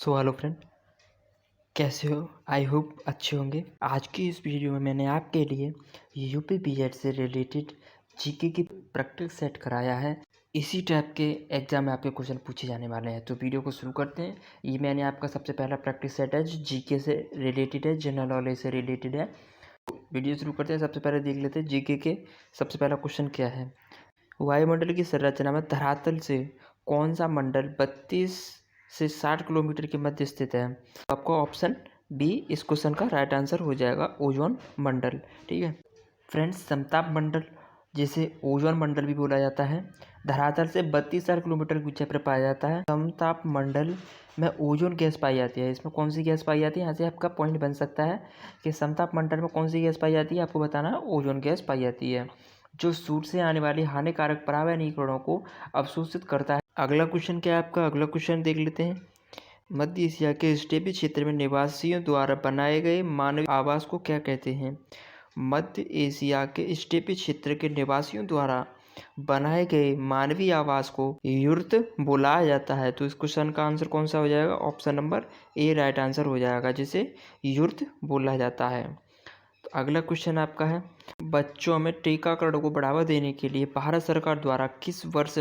Hello friend, कैसे हो? I hope अच्छे होंगे। आज की इस वीडियो में मैंने आपके लिए यूपी बीएड से रिलेटेड जीके की प्रैक्टिस सेट कराया है। इसी टाइप के एग्जाम में आपके क्वेश्चन पूछे जाने वाले हैं, तो वीडियो को शुरू करते हैं। ये मैंने आपका सबसे पहला प्रैक्टिस सेट है जो जीके से रिलेटेड है, जनरल नॉलेज से रिलेटेड है। वीडियो शुरू करते हैं। सबसे पहले देख लेते हैं जीके के सबसे पहला क्वेश्चन क्या है। वायुमंडल की संरचना में धरातल से कौन सा मंडल 32 से 60 किलोमीटर के मध्य स्थित है? आपको ऑप्शन बी इस क्वेश्चन का राइट आंसर हो जाएगा, ओजोन मंडल। ठीक है फ्रेंड्स, समताप मंडल जिसे ओजोन मंडल भी बोला जाता है, धरातल से 32,000 किलोमीटर की ऊंचाई पर पाया जाता है। समताप मंडल में ओजोन गैस पाई जाती है। इसमें कौन सी गैस पाई जाती है? यहाँ से आपका पॉइंट बन सकता है कि समताप मंडल में कौन सी गैस पाई जाती है। आपको बताना है ओजोन गैस पाई जाती है, जो सूर्य से आने वाली हानिकारक पराबैंगनी किरणों को अवशोषित करता है। अगला क्वेश्चन क्या है आपका? अगला क्वेश्चन देख लेते हैं। मध्य एशिया के स्टेपी क्षेत्र में निवासियों द्वारा बनाए गए मानवीय आवास को क्या कहते हैं? मध्य एशिया के स्टेपी क्षेत्र के निवासियों द्वारा बनाए गए मानवीय आवास को युर्त बुलाया जाता है। तो इस क्वेश्चन का आंसर कौन सा हो जाएगा? Option number A right answer हो जाएगा, जिसे युर्त बोला जाता है। तो अगला क्वेश्चन आपका है, बच्चों में टीकाकरण को बढ़ावा देने के लिए भारत सरकार द्वारा किस वर्ष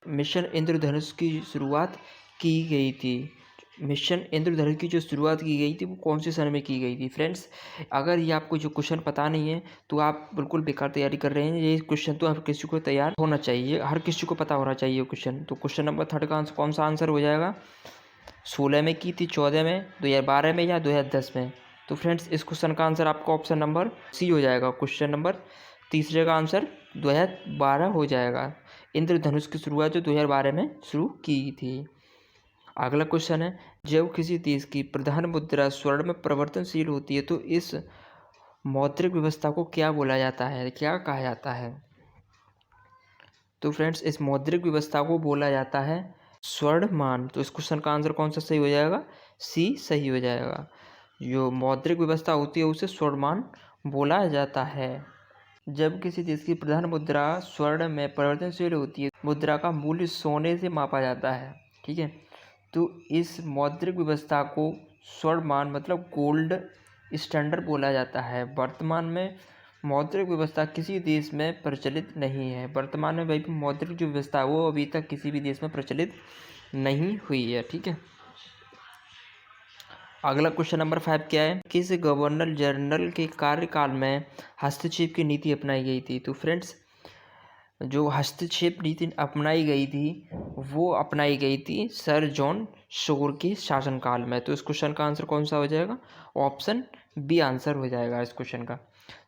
मिशन इंद्रधनुष की शुरुआत की गई थी? मिशन इंद्रधनुष की जो शुरुआत की गई थी वो कौन से सन में की गई थी? फ्रेंड्स, अगर ये आपको जो क्वेश्चन पता नहीं है तो आप बिल्कुल बेकार तैयारी कर रहे हैं। ये क्वेश्चन तो हर किसी को तैयार होना चाहिए, हर किसी को पता होना चाहिए क्वेश्चन। तो क्वेश्चन नंबर 3 का आंसर कौन सा आंसर हो जाएगा? 16 में की थी, 14 में, 2012 में या 2010 में? तो फ्रेंड्स, इस क्वेश्चन का आंसर आपका ऑप्शन नंबर सी हो जाएगा। क्वेश्चन नंबर तीसरे का आंसर 2012 हो जाएगा। इंद्रधनुष की शुरुआत जो 2012 में शुरू की थी। अगला क्वेश्चन है, जब किसी देश की प्रधान मुद्रा स्वर्ण में परिवर्तनशील होती है तो इस मौद्रिक व्यवस्था को क्या बोला जाता है, क्या कहा जाता है? तो फ्रेंड्स, इस मौद्रिक व्यवस्था को बोला जाता है स्वर्णमान। तो इस क्वेश्चन का आंसर कौन सा सही हो जाएगा? सी सही हो जाएगा। जो मौद्रिक व्यवस्था होती है उसे स्वर्णमान बोला जाता है। जब किसी देश की प्रधान मुद्रा स्वर्ण में परिवर्तनशील होती है, मुद्रा का मूल्य सोने से मापा जाता है। ठीक है, तो इस मौद्रिक व्यवस्था को स्वर्णमान मतलब गोल्ड स्टैंडर्ड बोला जाता है। वर्तमान में मौद्रिक व्यवस्था किसी देश में प्रचलित नहीं है। वर्तमान में भाई मौद्रिक जो व्यवस्था है वो अभी तक किसी भी देश में प्रचलित नहीं हुई है। ठीक है, अगला क्वेश्चन नंबर 5 क्या है? किस गवर्नर जनरल के कार्यकाल में हस्तक्षेप की नीति अपनाई गई थी? तो फ्रेंड्स, जो हस्तक्षेप नीति अपनाई गई थी वो अपनाई गई थी सर जॉन शोर के शासनकाल में। तो इस क्वेश्चन का आंसर कौन सा हो जाएगा? ऑप्शन बी आंसर हो जाएगा इस क्वेश्चन का।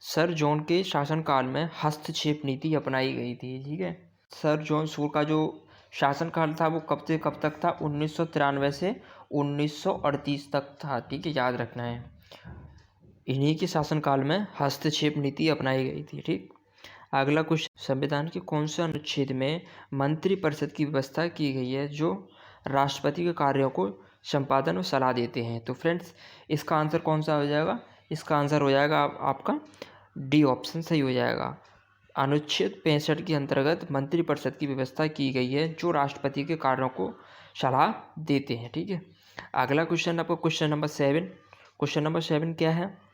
सर जॉन के शासनकाल में हस्तक्षेप नीति अपनाई गई थी। ठीक है, सर जॉन शोर का जो शासनकाल था वो कब से कब तक था? 1993 से 1938 तक था। ठीक है, याद रखना है। इन्हीं के शासनकाल में हस्तक्षेप नीति अपनाई गई थी। ठीक, अगला क्वेश्चन, संविधान के कौन से अनुच्छेद में मंत्रिपरिषद की व्यवस्था की गई है जो राष्ट्रपति के कार्यों को संपादन और सलाह देते हैं? तो फ्रेंड्स, इसका आंसर कौन सा हो जाएगा? इसका आंसर हो जाएगा आपका डी ऑप्शन सही हो जाएगा। अनुच्छेद 65 के अंतर्गत मंत्रिपरिषद की व्यवस्था की गई है जो राष्ट्रपति के कार्यों को सलाह देते हैं। ठीक है, अगला क्वेश्चन आपका क्वेश्चन नंबर 7। क्वेश्चन नंबर 7 क्या है?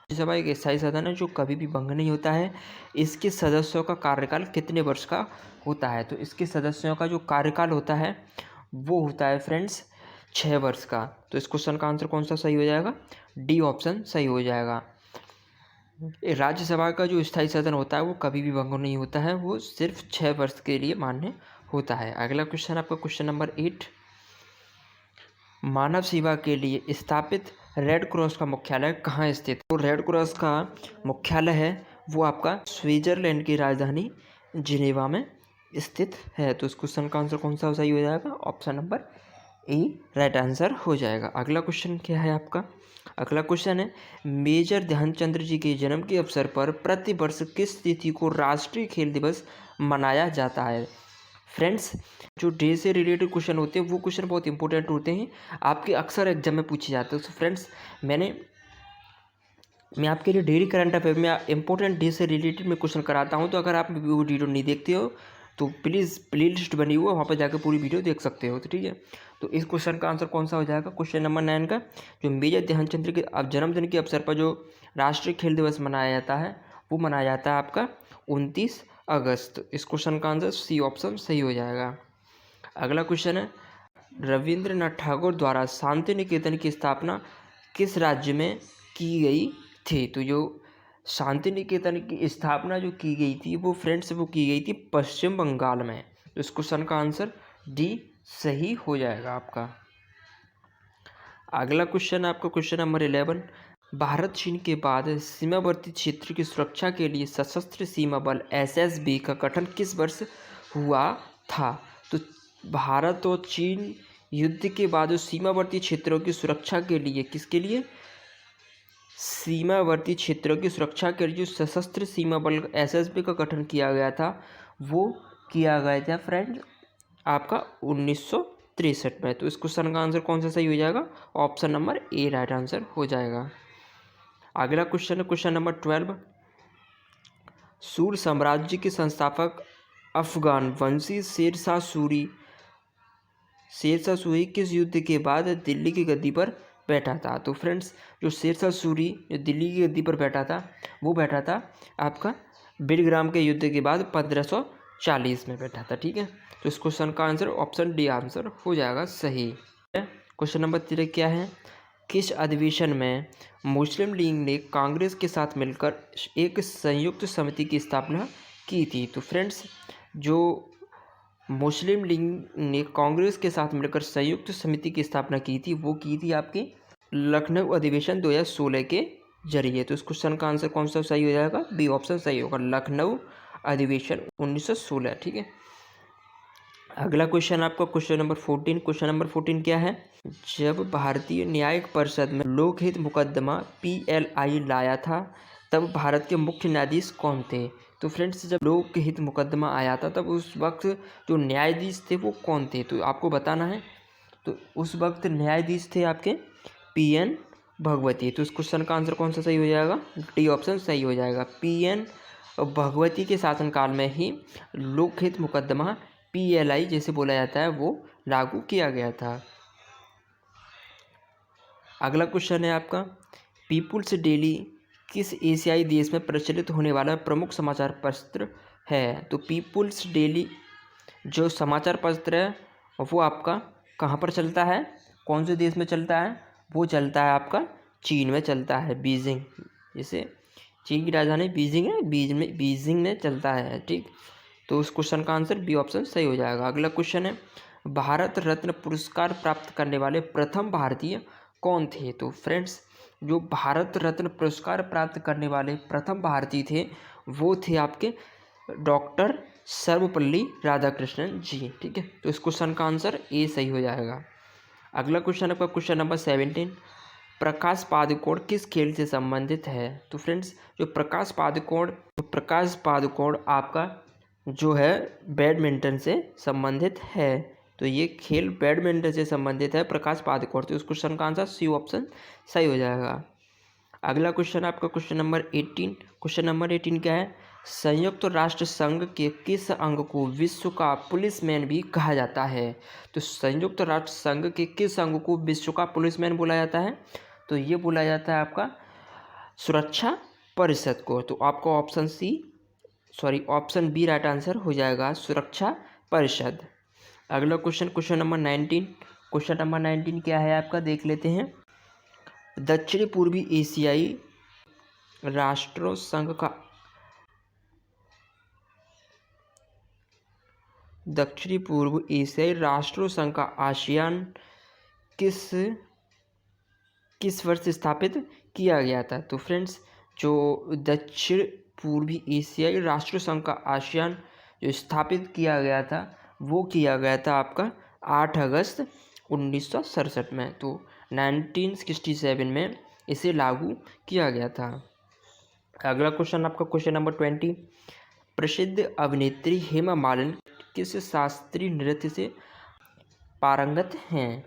राज्यसभा एक स्थायी सदन है जो कभी भी भंग नहीं होता है। इसके सदस्यों का कार्यकाल कितने वर्ष का होता है? तो इसके सदस्यों का जो कार्यकाल होता है वो होता है फ्रेंड्स 6 वर्ष का। तो इस क्वेश्चन का आंसर कौन सा सही हो जाएगा? डी ऑप्शन सही हो जाएगा। राज्यसभा का जो स्थायी सदन होता है वो कभी भी भंग नहीं होता है, वो सिर्फ 6 वर्ष के लिए मान्य होता है। अगला क्वेश्चन आपका क्वेश्चन नंबर 8, मानव सेवा के लिए स्थापित रेड क्रॉस का मुख्यालय कहाँ स्थित है? तो रेड क्रॉस का मुख्यालय है वो आपका स्विट्जरलैंड की राजधानी जिनेवा में स्थित है। तो इस क्वेश्चन का आंसर कौन सा सही हो जाएगा? Option number A right answer हो जाएगा। अगला क्वेश्चन क्या है आपका? अगला क्वेश्चन है, मेजर ध्यानचंद्र जी के जन्म के अवसर पर प्रतिवर्ष किस तिथि को राष्ट्रीय खेल दिवस मनाया जाता है? फ्रेंड्स, जो डे से रिलेटेड क्वेश्चन होते हैं वो क्वेश्चन बहुत इंपॉर्टेंट होते हैं, आपके अक्सर एग्जाम में पूछे जाते हैं। तो फ्रेंड्स, मैं आपके लिए डेली करंट अफेयर में इंपॉर्टेंट डे से रिलेटेड में क्वेश्चन कराता हूं, तो अगर आप वो वीडियो नहीं देखते हो तो प्लीज़ प्ले लिस्ट बनी हुई है, वहाँ पर जाकर पूरी वीडियो देख सकते हो। तो ठीक है, तो इस क्वेश्चन का आंसर कौन सा हो जाएगा? क्वेश्चन नंबर 9 का, जो मेजर ध्यानचंद के जन्मदिन के अवसर पर जो राष्ट्रीय खेल दिवस मनाया जाता है वो मनाया जाता है आपका 29 अगस्त। इस क्वेश्चन का आंसर सी ऑप्शन सही हो जाएगा। अगला क्वेश्चन है, रविंद्रनाथ टैगोर द्वारा शांति निकेतन की स्थापना किस राज्य में की गई थी? तो जो शांति निकेतन की स्थापना जो की गई थी वो फ्रेंड्स वो की गई थी पश्चिम बंगाल में। तो इस क्वेश्चन का आंसर डी सही हो जाएगा आपका। अगला क्वेश्चन आपका क्वेश्चन नंबर 11, भारत चीन के बाद सीमावर्ती क्षेत्र की सुरक्षा के लिए सशस्त्र सीमा बल एसएसबी का गठन किस वर्ष हुआ था? तो भारत और चीन युद्ध के बाद सीमावर्ती क्षेत्रों की सुरक्षा के लिए, किसके लिए? सीमावर्ती क्षेत्रों की सुरक्षा के लिए जो सशस्त्र सीमा बल एसएसबी का गठन किया गया था वो किया गया था फ्रेंड्स आपका 1963 में। तो इस क्वेश्चन का आंसर कौन सा सही हो जाएगा? Option number A right answer हो जाएगा। अगला क्वेश्चन है क्वेश्चन नंबर 12, सूर साम्राज्य के संस्थापक अफगान वंशी शेरशाह सूरी किस युद्ध के बाद दिल्ली की गद्दी पर बैठा था? तो फ्रेंड्स जो शेरशाह सूरी जो दिल्ली की गद्दी पर बैठा था वो बैठा था आपका बिरग्राम के युद्ध के बाद 1540 में बैठा था। ठीक है, तो इस क्वेश्चन का आंसर ऑप्शन डी आंसर हो जाएगा सही। क्वेश्चन नंबर 13 क्या है, किस अधिवेशन में मुस्लिम लीग ने कांग्रेस के साथ मिलकर एक संयुक्त समिति की स्थापना की थी? तो फ्रेंड्स जो मुस्लिम लीग ने कांग्रेस के साथ मिलकर संयुक्त समिति की स्थापना की थी वो की थी आपकी लखनऊ अधिवेशन 2016 के जरिए। तो इस क्वेश्चन का आंसर कौन सा सही हो जाएगा? बी ऑप्शन सही होगा, लखनऊ अधिवेशन 1916। ठीक है, अगला क्वेश्चन आपका क्वेश्चन नंबर 14। क्वेश्चन नंबर 14 क्या है, जब भारतीय न्यायिक परिषद में लोकहित मुकदमा PLI लाया था तब भारत के मुख्य न्यायाधीश कौन थे? तो फ्रेंड्स जब लोकहित मुकदमा आया था तब उस वक्त जो न्यायाधीश थे वो कौन थे? तो आपको बताना है। तो उस वक्त न्यायाधीश थे आपके PN भगवती। तो इस क्वेश्चन का आंसर कौन सा सही हो जाएगा? डी ऑप्शन सही हो जाएगा। PN भगवती के शासनकाल में ही लोकहित मुकदमा PLI जैसे बोला जाता है वो लागू किया गया था। अगला क्वेश्चन है आपका, पीपुल्स डेली किस एशियाई देश में प्रचलित होने वाला प्रमुख समाचार पत्र है? तो पीपुल्स डेली जो समाचार पत्र है वो आपका कहाँ पर चलता है, कौन से देश में चलता है? वो चलता है आपका चीन में चलता है, बीजिंग। जैसे चीन की राजधानी बीजिंग है, बीजिंग में चलता है। ठीक, तो उस क्वेश्चन का आंसर बी ऑप्शन सही हो जाएगा। अगला क्वेश्चन है, भारत रत्न पुरस्कार प्राप्त करने वाले प्रथम भारतीय कौन थे? तो फ्रेंड्स जो भारत रत्न पुरस्कार प्राप्त करने वाले प्रथम भारतीय थे वो थे आपके डॉक्टर सर्वपल्ली राधाकृष्णन जी। ठीक है, तो इस क्वेश्चन का आंसर ए सही हो जाएगा। अगला क्वेश्चन आपका क्वेश्चन नंबर 17, प्रकाश पादुकोण किस खेल से संबंधित है? तो फ्रेंड्स जो प्रकाश पादुकोण आपका जो है बैडमिंटन से संबंधित है। तो ये खेल बैडमिंटन से संबंधित है, प्रकाश पादुकोण। तो इस क्वेश्चन का आंसर सी ऑप्शन सही हो जाएगा। अगला क्वेश्चन आपका क्वेश्चन नंबर 18। क्वेश्चन नंबर 18 क्या है, संयुक्त राष्ट्र संघ के किस अंग को विश्व का पुलिसमैन भी कहा जाता है? तो संयुक्त राष्ट्र संघ के किस अंग को विश्व का पुलिसमैन बोला जाता है? तो ये बोला जाता है आपका सुरक्षा परिषद को। तो आपका ऑप्शन बी राइट आंसर हो जाएगा, सुरक्षा परिषद। अगला क्वेश्चन नंबर 19। क्वेश्चन नंबर 19 क्या है आपका देख लेते हैं, दक्षिण पूर्वी एशियाई राष्ट्रों संघ का दक्षिणी पूर्व एशियाई राष्ट्रों संघ का आसियान किस वर्ष स्थापित किया गया था? तो फ्रेंड्स जो दक्षिण पूर्वी एशियाई राष्ट्र संघ का आसियान जो स्थापित किया गया था वो किया गया था आपका 8 अगस्त 1967 में। तो 1967 में इसे लागू किया गया था। अगला क्वेश्चन आपका क्वेश्चन नंबर 20, प्रसिद्ध अभिनेत्री हेमा मालिनी किस शास्त्रीय नृत्य से पारंगत हैं?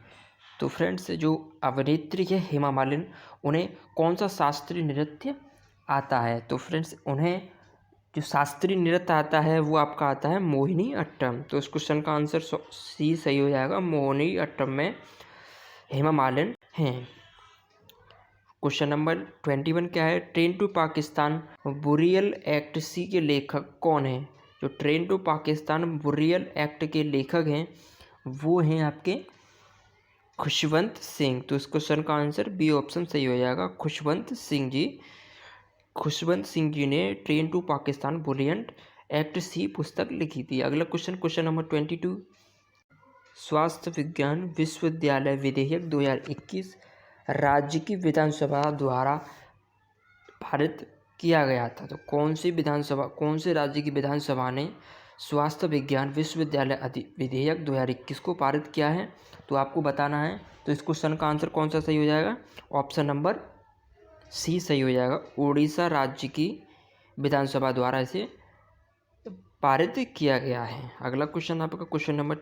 तो फ्रेंड्स जो अभिनेत्री है हेमा मालिनी उन्हें कौन सा शास्त्रीय नृत्य आता है? तो फ्रेंड्स उन्हें जो शास्त्रीय नृत्य आता है वो आपका आता है मोहिनी अट्टम। तो इस क्वेश्चन का आंसर सी सही हो जाएगा। मोहिनी अट्टम में हेमा मालिनी हैं। क्वेश्चन नंबर 21 क्या है? ट्रेन टू पाकिस्तान बुरियल एक्ट सी के लेखक कौन है? जो ट्रेन टू पाकिस्तान बुरियल एक्ट के लेखक हैं वो हैं आपके खुशवंत सिंह। तो इस क्वेश्चन का आंसर बी ऑप्शन सही हो जाएगा, खुशवंत सिंह जी। खुशवंत सिंह जी ने ट्रेन टू पाकिस्तान बुरियल एक्ट सी पुस्तक लिखी थी। अगला क्वेश्चन, क्वेश्चन नंबर 22, स्वास्थ्य विज्ञान विश्वविद्यालय विधेयक 2021 राज्य की विधानसभा द्वारा पारित किया गया था। तो कौन से राज्य की विधानसभा ने स्वास्थ्य विज्ञान विश्वविद्यालय विधेयक 2021 को पारित किया है? तो आपको बताना है। तो इस क्वेश्चन का आंसर कौन सा सही हो जाएगा? ऑप्शन नंबर सी सही हो जाएगा, उड़ीसा राज्य की विधानसभा द्वारा इसे पारित किया गया है। अगला क्वेश्चन आपका क्वेश्चन नंबर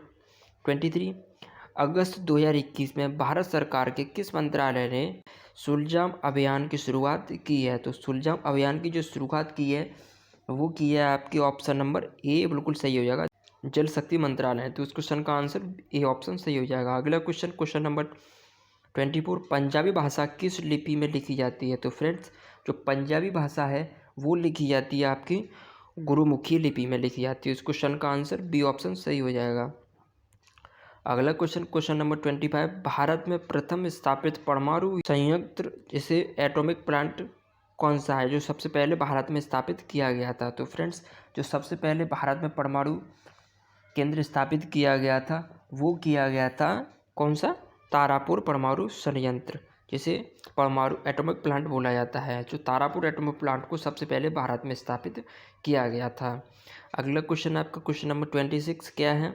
23, अगस्त 2021 में भारत सरकार के किस मंत्रालय ने सुलझाम अभियान की शुरुआत की है? तो सुलझाम अभियान की जो शुरुआत की है वो की है आपके ऑप्शन नंबर ए बिल्कुल सही हो जाएगा, जल शक्ति मंत्रालय। तो इस क्वेश्चन का आंसर ए ऑप्शन सही हो जाएगा। अगला क्वेश्चन, क्वेश्चन नंबर 24, पंजाबी भाषा किस लिपि में लिखी जाती है? तो फ्रेंड्स, जो पंजाबी भाषा है वो लिखी जाती है आपकी गुरुमुखी लिपि में लिखी जाती है। इस क्वेश्चन का आंसर बी ऑप्शन सही हो जाएगा। अगला क्वेश्चन, क्वेश्चन नंबर 25, भारत में प्रथम स्थापित परमाणु संयंत्र जैसे एटॉमिक प्लांट कौन सा है जो सबसे पहले भारत में स्थापित किया गया था? तो फ्रेंड्स, जो सबसे पहले भारत में परमाणु केंद्र स्थापित किया गया था वो किया गया था कौन सा? तारापुर परमाणु संयंत्र, जिसे परमाणु एटॉमिक प्लांट बोला जाता है। जो तारापुर एटॉमिक प्लांट को सबसे पहले भारत में स्थापित किया गया था। अगला क्वेश्चन आपका क्वेश्चन नंबर 26 क्या है?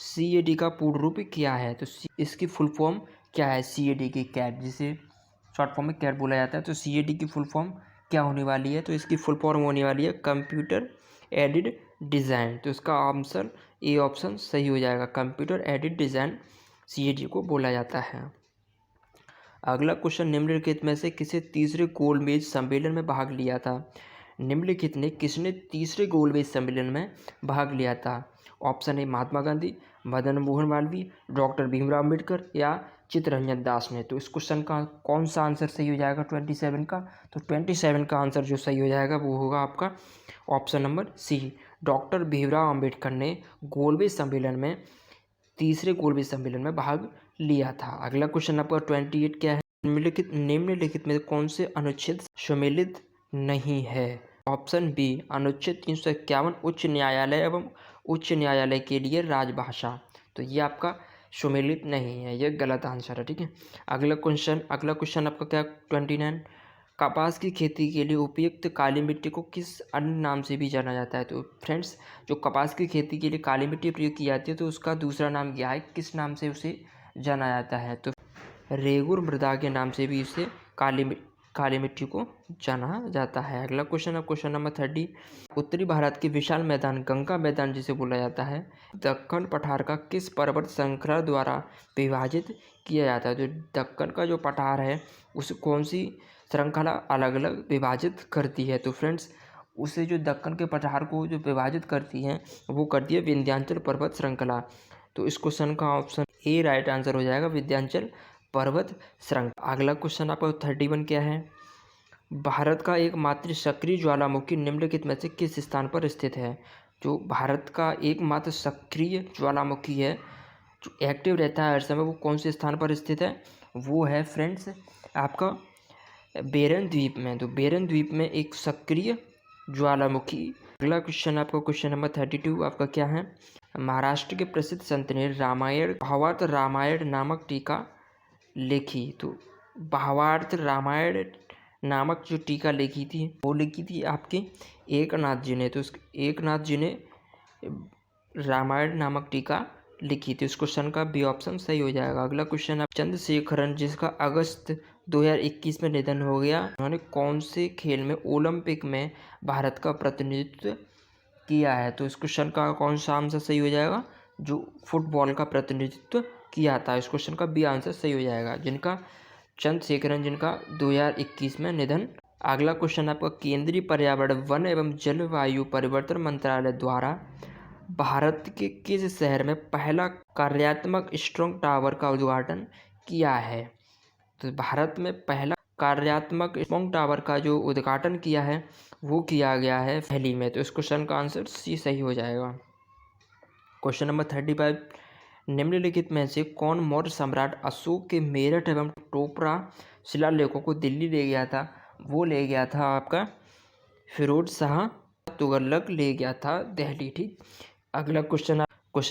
CAD का पूर्ण रूप क्या है? तो इसकी फुल फॉर्म क्या है? CAD की कैट, जिसे शॉर्ट फॉर्म में कैट बोला जाता है। तो CAD की फुल फॉर्म क्या होने वाली है? तो इसकी फुल फॉर्म होने वाली है कंप्यूटर एडेड डिज़ाइन। तो इसका आंसर ए ऑप्शन सही हो जाएगा, कंप्यूटर एडेड डिज़ाइन CAD को बोला जाता है। अगला क्वेश्चन, निम्नलिखित में से किसे तीसरे गोलमेज सम्मेलन में भाग लिया था? निम्नलिखित ने किसने तीसरे गोलमेज सम्मेलन में भाग लिया था? Option A Mahatma Gandhi, Madan Mohan Malviya, doctor Bhimrao Ambedkar या चित्तरंजन दास ने। तो इस क्वेश्चन का कौन सा आंसर सही हो जाएगा 27 का? तो 27 का आंसर जो सही हो जाएगा वो होगा आपका option number C, doctor Bhimrao Ambedkar ने गोलमेज सम्मेलन में तीसरे गोलमेज सम्मेलन में भाग लिया था। अगला क्वेश्चन आपका 28 क्या है? निम्नलिखित में कौन से अनुच्छेद सम्मिलित नहीं है? ऑप्शन बी, अनुच्छेद 351 उच्च न्यायालय एवं उच्च न्यायालय के लिए राजभाषा। तो ये आपका सम्मिलित नहीं है, ये गलत आंसर है, ठीक है। अगला क्वेश्चन आपका क्या 29, कपास की खेती के लिए उपयुक्त काली मिट्टी को किस अन्य नाम से भी जाना जाता है? तो फ्रेंड्स, जो कपास की खेती के लिए काली मिट्टी प्रयोग की जाती है तो उसका दूसरा नाम क्या है, किस नाम से उसे जाना जाता है? तो रेगुर मृदा के नाम से भी इसे काली मिट्टी को जाना जाता है। अगला क्वेश्चन है क्वेश्चन नंबर 30, उत्तरी भारत के विशाल मैदान गंगा मैदान जिसे बोला जाता है दक्कन पठार का किस पर्वत श्रृंखला द्वारा विभाजित किया जाता है? तो दक्कन का जो पठार है उसे कौन सी श्रृंखला अलग अलग विभाजित करती है? तो फ्रेंड्स, उसे जो दक्कन के पठार को जो विभाजित करती है वो करती है विंध्याचल पर्वत श्रृंखला। तो इस क्वेश्चन का ऑप्शन ए राइट आंसर हो जाएगा, विंध्याचल पर्वत श्रृंखला। अगला क्वेश्चन आपका 31 क्या है? भारत का एकमात्र सक्रिय ज्वालामुखी निम्नलिखित में से किस स्थान पर स्थित है? जो भारत का एकमात्र सक्रिय ज्वालामुखी है जो एक्टिव रहता है हर समय, वो कौन से स्थान पर स्थित है? वो है फ्रेंड्स आपका बेरन द्वीप में। तो बेरन द्वीप में एक सक्रिय ज्वालामुखी। अगला क्वेश्चन आपका क्वेश्चन नंबर 32 आपका क्या है? महाराष्ट्र के प्रसिद्ध संत ने रामायण भावार्थ रामायण नामक टीका लिखी। तो भावार्थ रामायण नामक जो टीका लिखी थी वो लिखी थी आपके एकनाथ जी ने। तो एकनाथ जी ने रामायण नामक टीका लिखी थी। इस क्वेश्चन का बी ऑप्शन सही हो जाएगा। अगला क्वेश्चन आप चंद्रशेखरन जिसका अगस्त 2021 में निधन हो गया, उन्होंने कौन से खेल में ओलंपिक में भारत का प्रतिनिधित्व किया है? तो इस क्वेश्चन का कौन सा आंसर सही हो जाएगा? जो फुटबॉल का प्रतिनिधित्व किया था। इस क्वेश्चन का बी आंसर सही हो जाएगा, जिनका चंद्रशेखरन जिनका 2021 में निधन अगला क्वेश्चन आपका केंद्रीय पर्यावरण वन एवं जलवायु परिवर्तन मंत्रालय द्वारा भारत के किस शहर में पहला कार्यात्मक स्ट्रॉन्ग टावर का उद्घाटन किया है? तो भारत में पहला कार्यात्मक स्ट्रॉन्ग टावर का जो उद्घाटन किया है वो किया गया है दिल्ली में। तो इस क्वेश्चन का आंसर सी सही हो जाएगा। क्वेश्चन नंबर 35, निम्नलिखित में से कौन मौर्य सम्राट अशोक के मेरठ एवं टोपरा शिलालेखों को दिल्ली ले गया था? वो ले गया था आपका फिरोज शाह तुगलक ले गया था दिल्ली। ठीक, अगला क्वेश्चन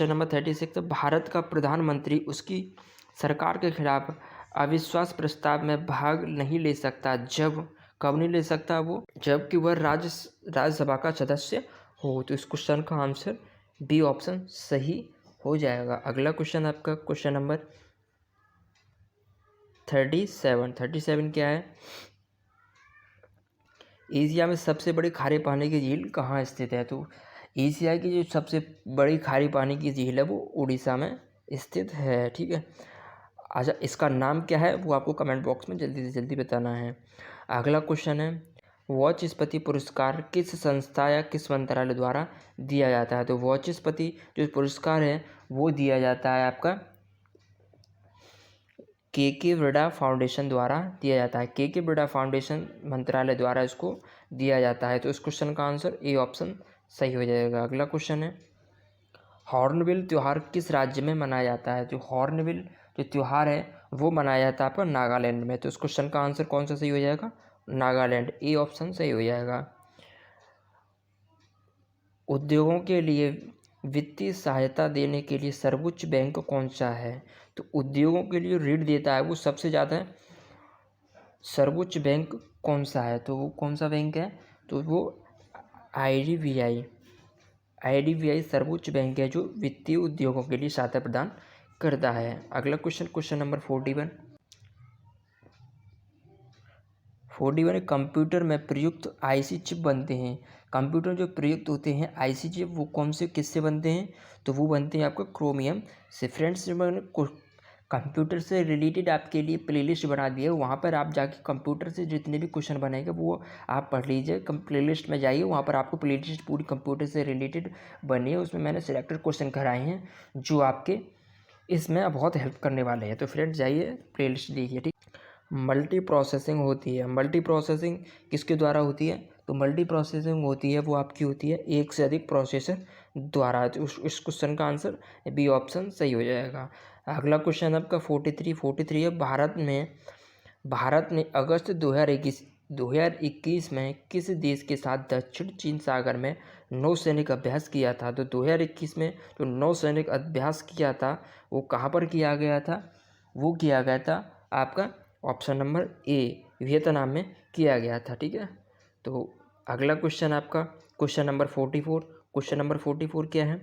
नंबर 36, भारत का प्रधानमंत्री उसकी सरकार के खिलाफ अविश्वास प्रस्ताव में भाग नहीं ले सकता जब, कब नहीं ले सकता वो? जबकि वह राज्यसभा का सदस्य हो। तो इस क्वेश्चन का आंसर बी ऑप्शन सही हो जाएगा। अगला क्वेश्चन आपका क्वेश्चन नंबर 37 क्या है? एशिया में सबसे बड़ी खारे पानी की झील कहाँ स्थित है? तो एशिया की जो सबसे बड़ी खारे पानी की झील है वो उड़ीसा में स्थित है। ठीक है, अच्छा इसका नाम क्या है वो आपको कमेंट बॉक्स में जल्दी से जल्दी बताना है। अगला क्वेश्चन है, वाचस्पति पुरस्कार किस संस्था या किस मंत्रालय द्वारा दिया जाता है? तो वाचस्पति जो पुरस्कार है वो दिया जाता है आपका के बिरला फाउंडेशन द्वारा दिया जाता है। के बिरला फाउंडेशन मंत्रालय द्वारा इसको दिया जाता है। तो इस क्वेश्चन का आंसर ए ऑप्शन सही हो जाएगा। अगला क्वेश्चन है, हॉर्नबिल त्यौहार किस राज्य में मनाया जाता है? जो हॉर्नबिल जो त्यौहार है वो मनाया जाता है आपका नागालैंड में। तो इस क्वेश्चन का आंसर कौन सा सही हो जाएगा? नागालैंड, ए ऑप्शन सही हो जाएगा। उद्योगों के लिए वित्तीय सहायता देने के लिए सर्वोच्च बैंक कौन सा है? तो उद्योगों के लिए ऋण देता है वो सबसे ज़्यादा सर्वोच्च बैंक कौन सा है? तो वो कौन सा बैंक है? तो वो आईडीबीआई सर्वोच्च बैंक है जो वित्तीय उद्योगों के लिए सहायता प्रदान करता है। अगला क्वेश्चन नंबर 41 कंप्यूटर में प्रयुक्त आईसी चिप बनते हैं। कंप्यूटर जो प्रयुक्त होते हैं आईसी चिप वो कौन से किससे बनते हैं? तो वो बनते हैं आपका क्रोमियम से। फ्रेंड्स, मैंने कंप्यूटर से रिलेटेड आपके लिए प्लेलिस्ट बना दी है, वहाँ पर आप जाके कंप्यूटर से जितने भी क्वेश्चन बनेंगे वो आप पढ़ लीजिए। प्लेलिस्ट में जाइए, वहाँ पर आपको प्लेलिस्ट पूरी कंप्यूटर से रिलेटेड बनी है। उसमें मैंने सिलेक्टेड क्वेश्चन कराए हैं जो आपके इसमें बहुत हेल्प करने वाले हैं। तो फ्रेंड्स जाइए प्लेलिस्ट देखिए। ठीक, मल्टी प्रोसेसिंग होती है। मल्टी प्रोसेसिंग किसके द्वारा होती है? तो मल्टी प्रोसेसिंग होती है वो आपकी होती है एक से अधिक प्रोसेसर द्वारा। तो इस क्वेश्चन का आंसर बी ऑप्शन सही हो जाएगा। अगला क्वेश्चन आपका 43 है, भारत ने अगस्त 2021 में किस देश के साथ दक्षिण चीन सागर में नौसैनिक अभ्यास किया था? तो 2021 में जो नौसैनिक अभ्यास किया था वो कहाँ पर किया गया था? वो किया गया था आपका ऑप्शन नंबर ए वियतनाम में किया गया था। ठीक है, तो अगला क्वेश्चन आपका क्वेश्चन नंबर 44 क्या है?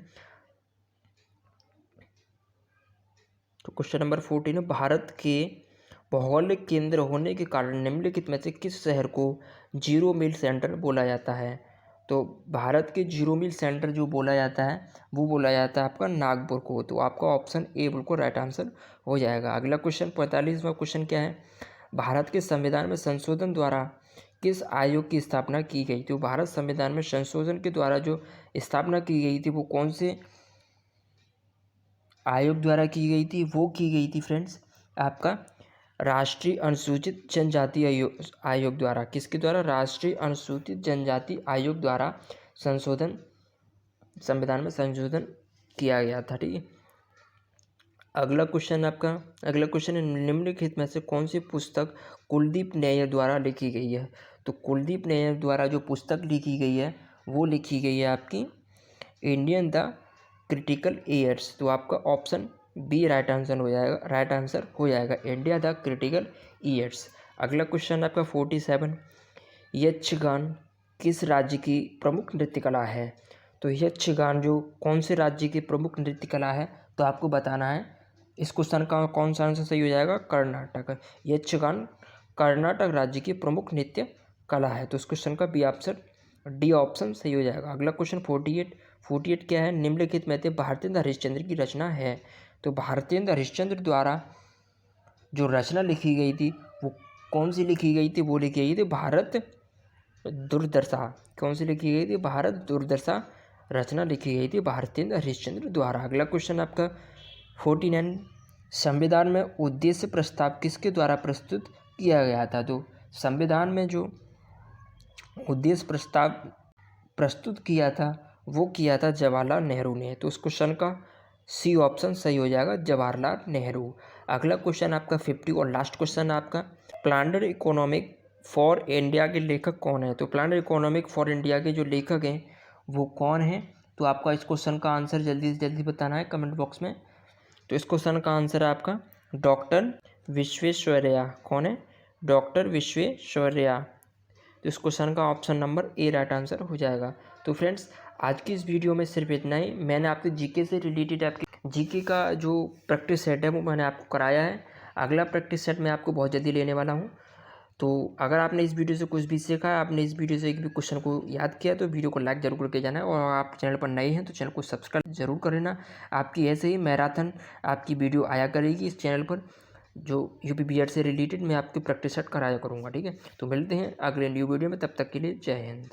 तो क्वेश्चन नंबर 14 है, भारत के भौगोलिक केंद्र होने के कारण निम्नलिखित में से किस शहर को जीरो मील सेंटर बोला जाता है? तो भारत के जीरो मील सेंटर जो बोला जाता है वो बोला जाता है आपका नागपुर को। तो आपका ऑप्शन ए बिल्कुल राइट आंसर हो जाएगा। अगला क्वेश्चन 45वां क्वेश्चन क्या है? भारत के संविधान में संशोधन द्वारा किस आयोग की स्थापना की गई? तो भारत संविधान में संशोधन के द्वारा जो स्थापना की गई थी वो कौन से आयोग द्वारा की गई थी? वो की गई थी फ्रेंड्स आपका राष्ट्रीय अनुसूचित जनजाति आयोग द्वारा। किसके द्वारा? राष्ट्रीय अनुसूचित जनजाति आयोग द्वारा संविधान में संशोधन किया गया था। ठीक है, अगला क्वेश्चन है, निम्नलिखित में से कौन सी पुस्तक कुलदीप नैयर द्वारा लिखी गई है? तो कुलदीप नैयर द्वारा जो पुस्तक लिखी गई है वो लिखी गई है आपकी इंडियन द क्रिटिकल ईयर्स। तो आपका ऑप्शन बी राइट आंसर हो जाएगा इंडिया द क्रिटिकल ईयर्स। अगला क्वेश्चन आपका 47, यक्षगान किस राज्य की प्रमुख नृत्य कला है? तो यक्षगान जो कौन से राज्य की प्रमुख नृत्य कला है? तो आपको बताना है। इस क्वेश्चन का कौन सा आंसर सही हो जाएगा? कर्नाटक। यक्षगान कर्नाटक राज्य की प्रमुख नृत्य कला है। तो इस क्वेश्चन का बी ऑप्शन डी ऑप्शन सही हो जाएगा। अगला क्वेश्चन 48 क्या है? निम्नलिखित में से भारतेंद्र हरिश्चंद्र की रचना है। तो भारतेंद्र हरिश्चंद्र द्वारा जो रचना लिखी गई थी वो कौन सी लिखी गई थी? वो लिखी गई थी भारत दुर्दशा। कौन सी लिखी गई थी? भारत दुर्दशा रचना लिखी गई थी भारतेंद्र हरिश्चंद्र द्वारा। अगला क्वेश्चन आपका 49, संविधान में उद्देश्य प्रस्ताव किसके द्वारा प्रस्तुत किया गया था? तो संविधान में जो उद्देश्य प्रस्ताव प्रस्तुत किया था वो किया था जवाहरलाल नेहरू ने। तो उस क्वेश्चन का सी ऑप्शन सही हो जाएगा, जवाहरलाल नेहरू। अगला क्वेश्चन आपका 50 और लास्ट क्वेश्चन आपका, प्लानर इकोनॉमिक फॉर इंडिया के लेखक कौन है? तो प्लानर इकोनॉमिक फॉर इंडिया के जो लेखक हैं वो कौन है? तो आपका इस क्वेश्चन का आंसर जल्दी से जल्दी बताना है कमेंट बॉक्स में। तो इस क्वेश्चन का आंसर है आपका डॉक्टर विश्वेश्वरैया। कौन है? डॉक्टर विश्वेश्वरैया। तो इस क्वेश्चन का option number A right answer हो जाएगा। तो फ्रेंड्स, आज की इस वीडियो में सिर्फ इतना ही। मैंने आपके जीके से रिलेटेड आपके जीके का जो प्रैक्टिस सेट है वो मैंने आपको कराया है। अगला प्रैक्टिस सेट मैं आपको बहुत जल्दी लेने वाला हूँ। तो अगर आपने इस वीडियो से कुछ भी सीखा है, आपने इस वीडियो से एक भी क्वेश्चन को याद किया, तो वीडियो को लाइक जरूर करके जाना है। और आप चैनल पर नए हैं तो चैनल को सब्सक्राइब जरूर कर लेना। आपकी ऐसे ही मैराथन आपकी वीडियो आया करेगी इस चैनल पर, जो यूपी बीएड से रिलेटेड मैं आपकी प्रैक्टिस सेट कराया करूँगा। ठीक है, तो मिलते हैं अगले न्यू वीडियो में, तब तक के लिए जय हिंद।